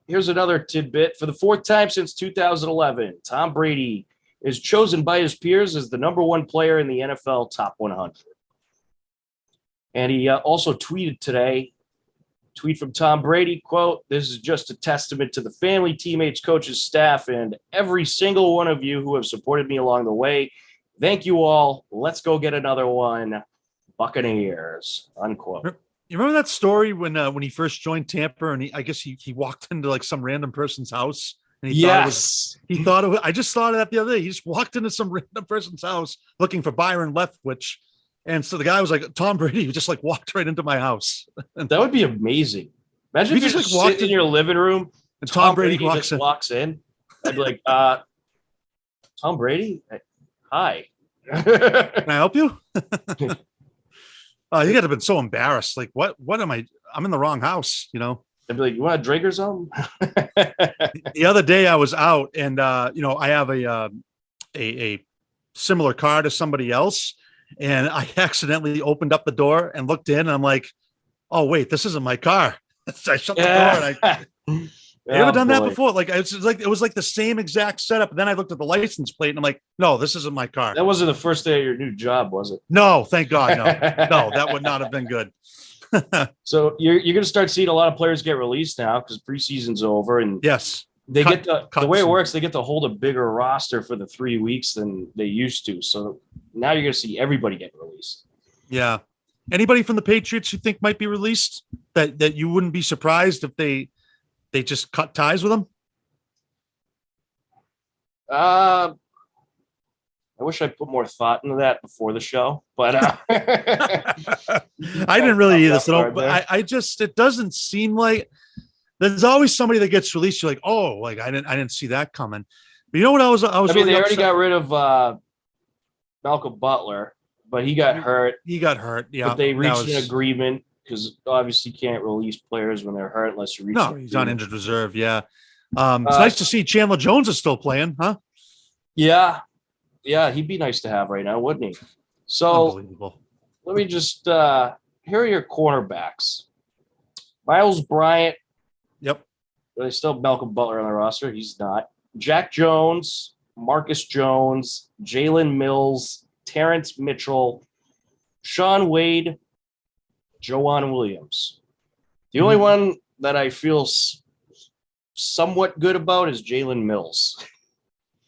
Here's another tidbit: for the 4th time since 2011, Tom Brady is chosen by his peers as the number 1 player in the NFL top 100. And he also tweeted today, tweet from Tom Brady, quote, "This is just a testament to the family, teammates, coaches, staff, and every single one of you who have supported me along the way. Thank you all. Let's go get another one. Buccaneers," unquote. You remember that story when he first joined Tampa and I guess he walked into some random person's house? And he thought it was, I just thought of that the other day. He just walked into some random person's house looking for Byron Leftwich. And so the guy was like, Tom Brady just walked right into my house. That would be amazing. Imagine if you just walked in your living room and Tom Brady walks in. I'd be like, Tom Brady, hi. Can I help you? You got to have been so embarrassed. Like, what am I? I'm in the wrong house, I'd be like, you want a drink or something? The other day I was out and, I have a similar car to somebody else. And I accidentally opened up the door and looked in and I'm like, oh, wait, this isn't my car. So I shut the door and you ever done that before? It was like the same exact setup. And then I looked at the license plate and I'm like, no, this isn't my car. That wasn't the first day of your new job, was it? No, thank God. No, no, that would not have been good. So you're going to start seeing a lot of players get released now because preseason's over. And yes, They cut- get the way it works. They get to hold a bigger roster for the 3 weeks than they used to. So now you're going to see everybody get released. Yeah. Anybody from the Patriots you think might be released that you wouldn't be surprised if they just cut ties with them? I wish I put more thought into that before the show, but I didn't really either. So but I just, it doesn't seem like there's always somebody that gets released. You're like, oh, like I didn't see that coming. But you know what I was I mean, really they already upset. got rid of Malcolm Butler, but he got hurt. He got hurt. Yeah. But they reached an agreement because obviously you can't release players when they're hurt unless you reach. No, he's on injured reserve. Yeah. It's nice to see Chandler Jones is still playing, huh? Yeah. Yeah, he'd be nice to have right now, wouldn't he? So let me just here are your cornerbacks. Miles Bryant. Yep. They still have Malcolm Butler on the roster. He's not. Jack Jones, Marcus Jones, Jalen Mills, Terrence Mitchell, Sean Wade, Joanne Williams. The only one that I feel somewhat good about is Jalen Mills.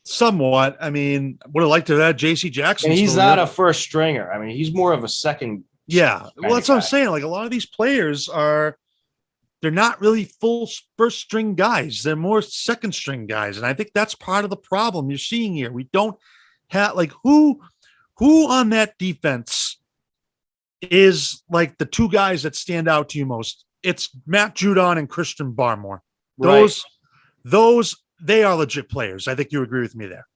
Somewhat. I mean, would have liked to have J.C. Jackson. And he's not a first stringer. I mean, he's more of a second. Yeah. Well, that's what I'm saying. Like a lot of these players they're not really full first string guys. They're more second string guys. And I think that's part of the problem you're seeing here. We don't have like who on that defense is like the two guys that stand out to you most. It's Matt Judon and Christian Barmore. Those they are legit players. I think you agree with me there.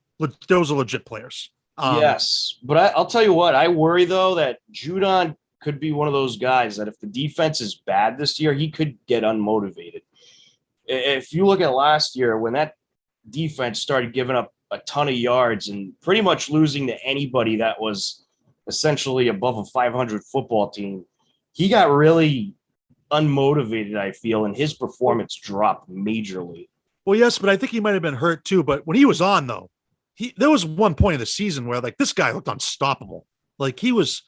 Those are legit players. Yes. But I'll tell you what, I worry though that Judon could be one of those guys that if the defense is bad this year, he could get unmotivated. If you look at last year, when that defense started giving up a ton of yards and pretty much losing to anybody that was essentially above a 500 football team, he got really unmotivated, I feel, and his performance dropped majorly. Well, yes, but I think he might have been hurt too. But when he was on, though, there was one point in the season where like this guy looked unstoppable. Like he was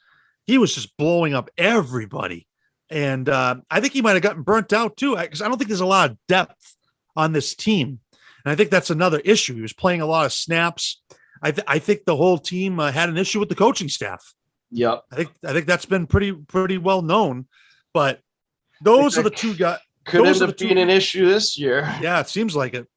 just blowing up everybody. And I think he might have gotten burnt out too, because I don't think there's a lot of depth on this team. And I think that's another issue. He was playing a lot of snaps. I think the whole team had an issue with the coaching staff. Yep. I think that's been pretty well known. But those are the two guys. Could end up being an issue this year. Yeah, it seems like it.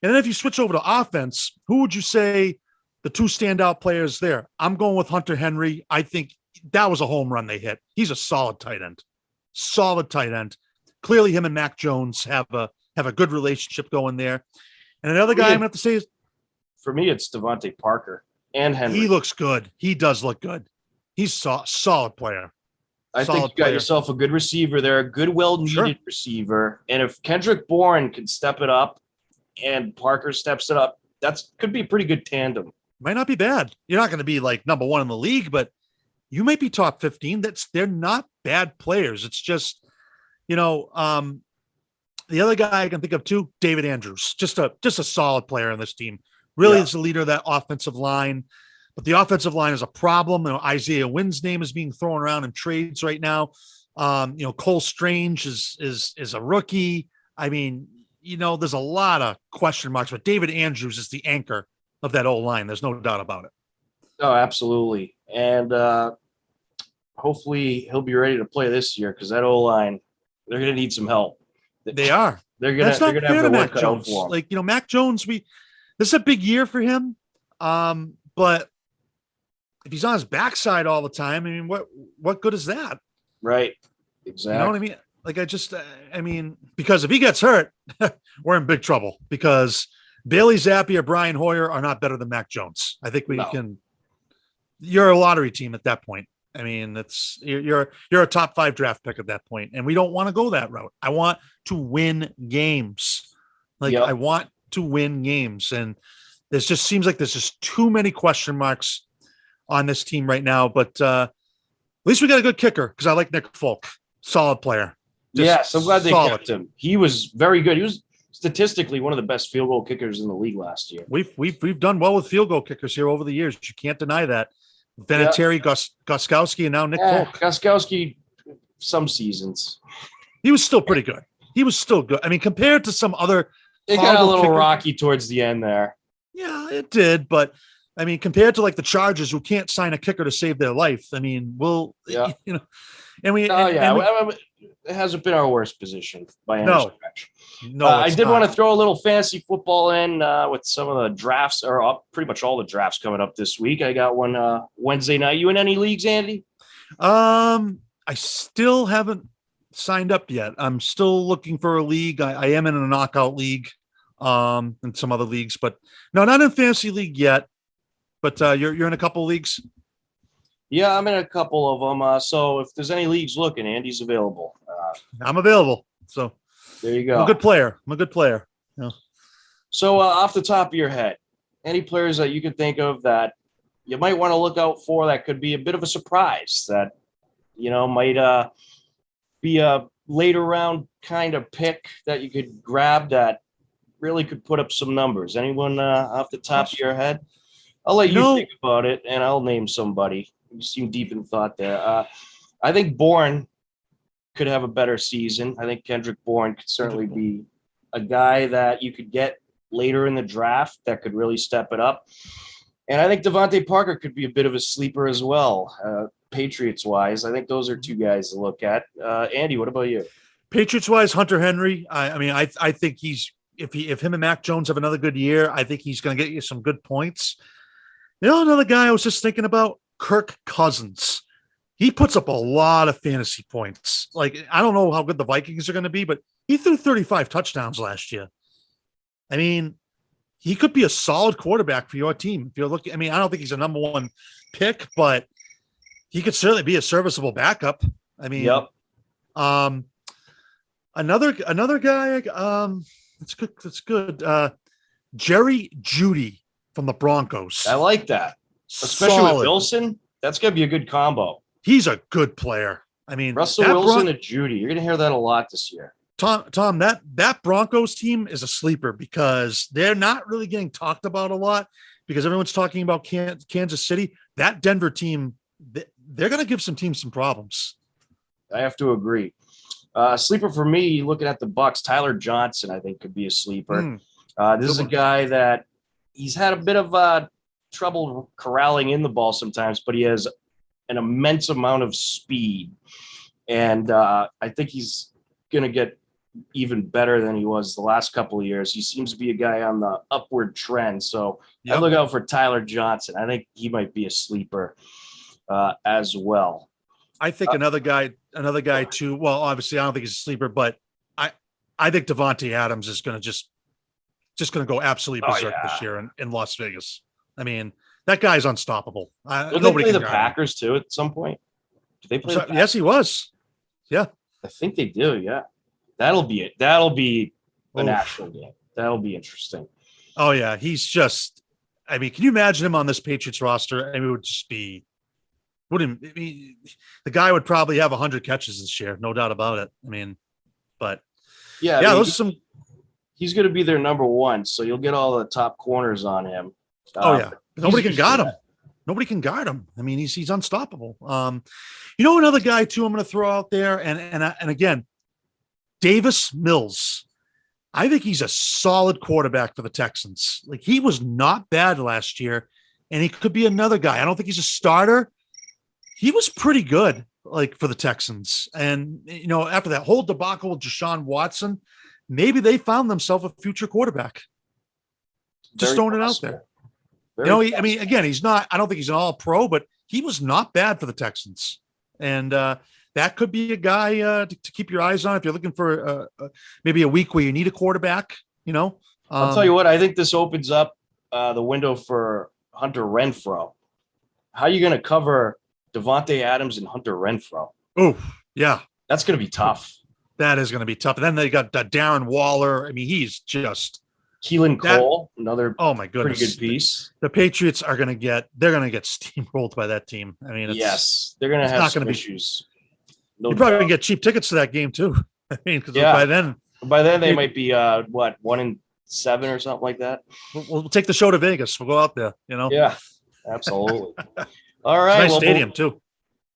And then if you switch over to offense, who would you say the two standout players there? I'm going with Hunter Henry. I think that was a home run they hit. He's a solid tight end. Clearly him and Mac Jones have a good relationship going there. And another guy I'm going to have to say is, for me, it's Devontae Parker and Henry. He looks good. He does look good. He's a solid player. I think you got yourself a good receiver there, a good, well-needed receiver. And if Kendrick Bourne can step it up and Parker steps it up, could be a pretty good tandem. Might not be bad. You're not going to be like number one in the league, but you might be top 15. They're not bad players. It's just, the other guy I can think of too, David Andrews, just a solid player on this team. Really is the leader of that offensive line. But the offensive line is a problem. Isaiah Wynn's name is being thrown around in trades right now. Cole Strange is a rookie. I mean, there's a lot of question marks, but David Andrews is the anchor of that old line. There's no doubt about it. Oh, absolutely. And hopefully he'll be ready to play this year because that old line, they're going to need some help. They are. They're going to have to work out for him. Like, Mac Jones, this is a big year for him. But if he's on his backside all the time, I mean, what good is that? Right. Exactly. You know what I mean? Because if he gets hurt, we're in big trouble because Bailey Zappi or Brian Hoyer are not better than Mac Jones. I think you're a lottery team at that point. I mean, you're a top 5 draft pick at that point, and we don't want to go that route. I want to win games. I want to win games. And this just seems like there's just too many question marks on this team right now, but at least we got a good kicker because I like Nick Folk, solid player. Yes, I'm glad they kept him. He was very good. He was statistically one of the best field goal kickers in the league last year. We've done well with field goal kickers here over the years. You can't deny that. Vinatieri, Gostkowski, and now Nick Folk. Gostkowski, some seasons. He was still pretty good. He was still good. I mean, compared to some other It got a little rocky towards the end there. Yeah, it did. But I mean, compared to like the Chargers who can't sign a kicker to save their life, I mean, and we, it hasn't been our worst position by any stretch. No, I did want to throw a little fantasy football in with some of the drafts, or pretty much all the drafts coming up this week. I got one Wednesday night. You in any leagues, Andy? I still haven't signed up yet. I'm still looking for a league. I am in a knockout league, and some other leagues, but no, not in fantasy league yet. But you're in a couple of leagues. Yeah, I'm in a couple of them. So if there's any leagues looking, Andy's available. I'm available. So there you go. I'm a good player. Yeah. So off the top of your head, any players that you can think of that you might want to look out for that could be a bit of a surprise that, might be a later round kind of pick that you could grab that really could put up some numbers. Anyone off the top of your head? I'll let you think about it, and I'll name somebody. You seem deep in thought there. I think Bourne could have a better season. I think Kendrick Bourne could certainly be a guy that you could get later in the draft that could really step it up. And I think Devontae Parker could be a bit of a sleeper as well, Patriots-wise. I think those are two guys to look at. Andy, what about you? Patriots-wise, Hunter Henry. I think he's if him and Mac Jones have another good year, I think he's going to get you some good points. Another guy I was just thinking about, Kirk Cousins. He puts up a lot of fantasy points. Like, I don't know how good the Vikings are going to be, but he threw 35 touchdowns last year. I mean, he could be a solid quarterback for your team. If you're looking, I don't think he's a number one pick, but he could certainly be a serviceable backup. Yep. Another guy, that's good. Jerry Jeudy from the Broncos. I like that. Especially with Wilson. That's going to be a good combo. He's a good player. Russell Wilson and Jeudy. You're going to hear that a lot this year. Tom, that Broncos team is a sleeper because they're not really getting talked about a lot because everyone's talking about Kansas City. That Denver team, they're going to give some teams some problems. I have to agree. Sleeper for me, looking at the Bucks, Tyler Johnson, I think could be a sleeper. This is a guy that he's had a bit of trouble corralling in the ball sometimes, but he has an immense amount of speed. And I think he's going to get even better than he was the last couple of years. He seems to be a guy on the upward trend. So I look out for Tyler Johnson. I think he might be a sleeper as well. I think another guy too. Well, obviously I don't think he's a sleeper, but I think Devontae Adams is going to just going to go absolutely berserk this year in Las Vegas. That guy's unstoppable. Will they play the Packers too at some point? Do they play? Yes, he was. Yeah, I think they do. Yeah, that'll be it. That'll be a national game. That'll be interesting. Oh yeah, he's just. Can you imagine him on this Patriots roster? It would just be. The guy would probably have 100 catches this year, no doubt about it. But those are some. He's going to be their number one, so you'll get all the top corners on him. Nobody can guard him. Nobody can guard him. He's unstoppable. Another guy too I'm going to throw out there, and again, Davis Mills. I think he's a solid quarterback for the Texans. Like, he was not bad last year, and he could be another guy. I don't think he's a starter. He was pretty good, like, for the Texans. And after that whole debacle with Deshaun Watson, maybe they found themselves a future quarterback. Just throwing it out there. Again, he's not. I don't think he's an all-pro, but he was not bad for the Texans, and that could be a guy to keep your eyes on if you're looking for maybe a week where you need a quarterback. I'll tell you what. I think this opens up the window for Hunter Renfrow. How are you going to cover Devontae Adams and Hunter Renfrow? Oh, yeah, that's going to be tough. That is going to be tough. And then they got Darren Waller. He's just. Keelan Cole, another my goodness, pretty good piece. The Patriots are going to get steamrolled by that team. Yes, they're going to have some issues. You're probably going to get cheap tickets to that game too. Because by then they might be 1-7 or something like that. We'll take the show to Vegas. We'll go out there. Yeah, absolutely. All right, nice stadium too.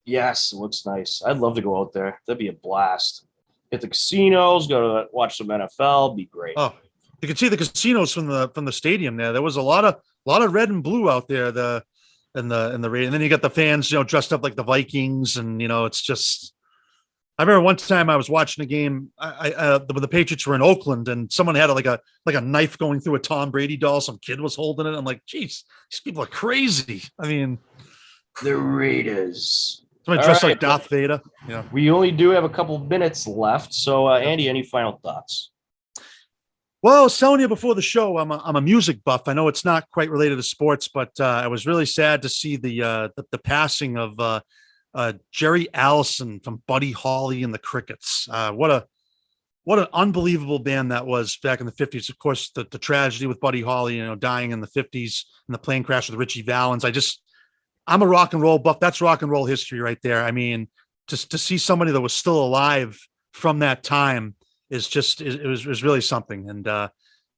Yes, it looks nice. I'd love to go out there. That'd be a blast. Hit the casinos, watch some NFL. Be great. Oh. You could see the casinos from the stadium there. There was a lot of red and blue out there. In the rain, and then you got the fans, dressed up like the Vikings, and it's just. I remember one time I was watching a game. When the Patriots were in Oakland, and someone had like a knife going through a Tom Brady doll. Some kid was holding it. I'm like, geez, these people are crazy. I mean, the Raiders. Somebody dressed like Darth Vader. Yeah. We only do have a couple of minutes left. So, Andy, any final thoughts? Well, I was telling you before the show, I'm a music buff. I know it's not quite related to sports, but I was really sad to see the passing of Jerry Allison from Buddy Holly and the Crickets. What an unbelievable band that was back in the 50s. Of course, the tragedy with Buddy Holly, dying in the 50s in the plane crash with Richie Valens. I'm a rock and roll buff. That's rock and roll history right there. I mean, just to see somebody that was still alive from that time it was really something. And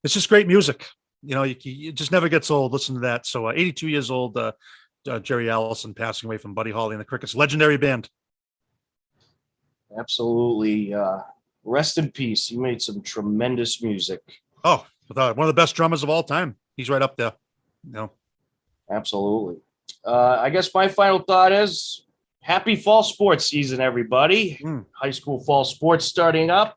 it's just great music. It just never gets old. Listen to that. So 82 years old, Jerry Allison passing away from Buddy Holly and the Crickets. Legendary band. Absolutely. Rest in peace. He made some tremendous music. Oh, one of the best drummers of all time. He's right up there. Absolutely. I guess my final thought is happy fall sports season, everybody. High school fall sports starting up.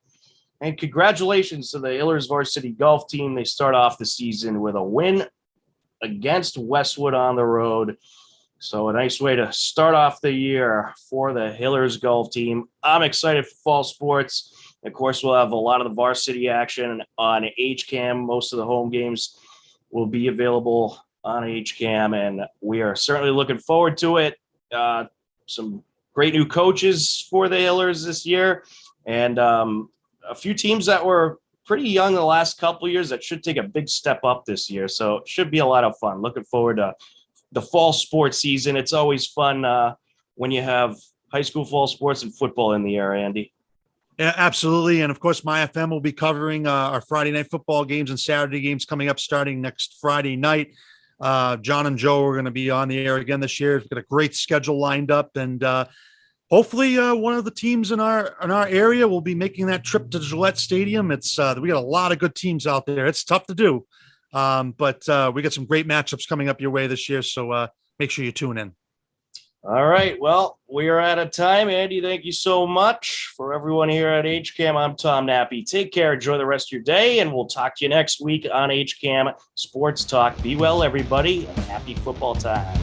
And congratulations to the Hillers varsity golf team. They start off the season with a win against Westwood on the road. So a nice way to start off the year for the Hillers golf team. I'm excited for fall sports. Of course, we'll have a lot of the varsity action on HCAM. Most of the home games will be available on HCAM, and we are certainly looking forward to it. Some great new coaches for the Hillers this year, and a few teams that were pretty young the last couple of years that should take a big step up this year. So it should be a lot of fun. Looking forward to the fall sports season. It's always fun when you have high school fall sports and football in the air, Andy. Yeah, absolutely. And of course, MyFM will be covering our Friday night football games and Saturday games coming up starting next Friday night. John and Joe are going to be on the air again this year. We've got a great schedule lined up, and hopefully one of the teams in our area will be making that trip to Gillette Stadium. We got a lot of good teams out there. It's tough to do, but we got some great matchups coming up your way this year. So make sure you tune in. All right. Well, we are out of time. Andy, thank you so much. For everyone here at HCAM, I'm Tom Nappy. Take care. Enjoy the rest of your day, and we'll talk to you next week on HCAM Sports Talk. Be well, everybody, and happy football time.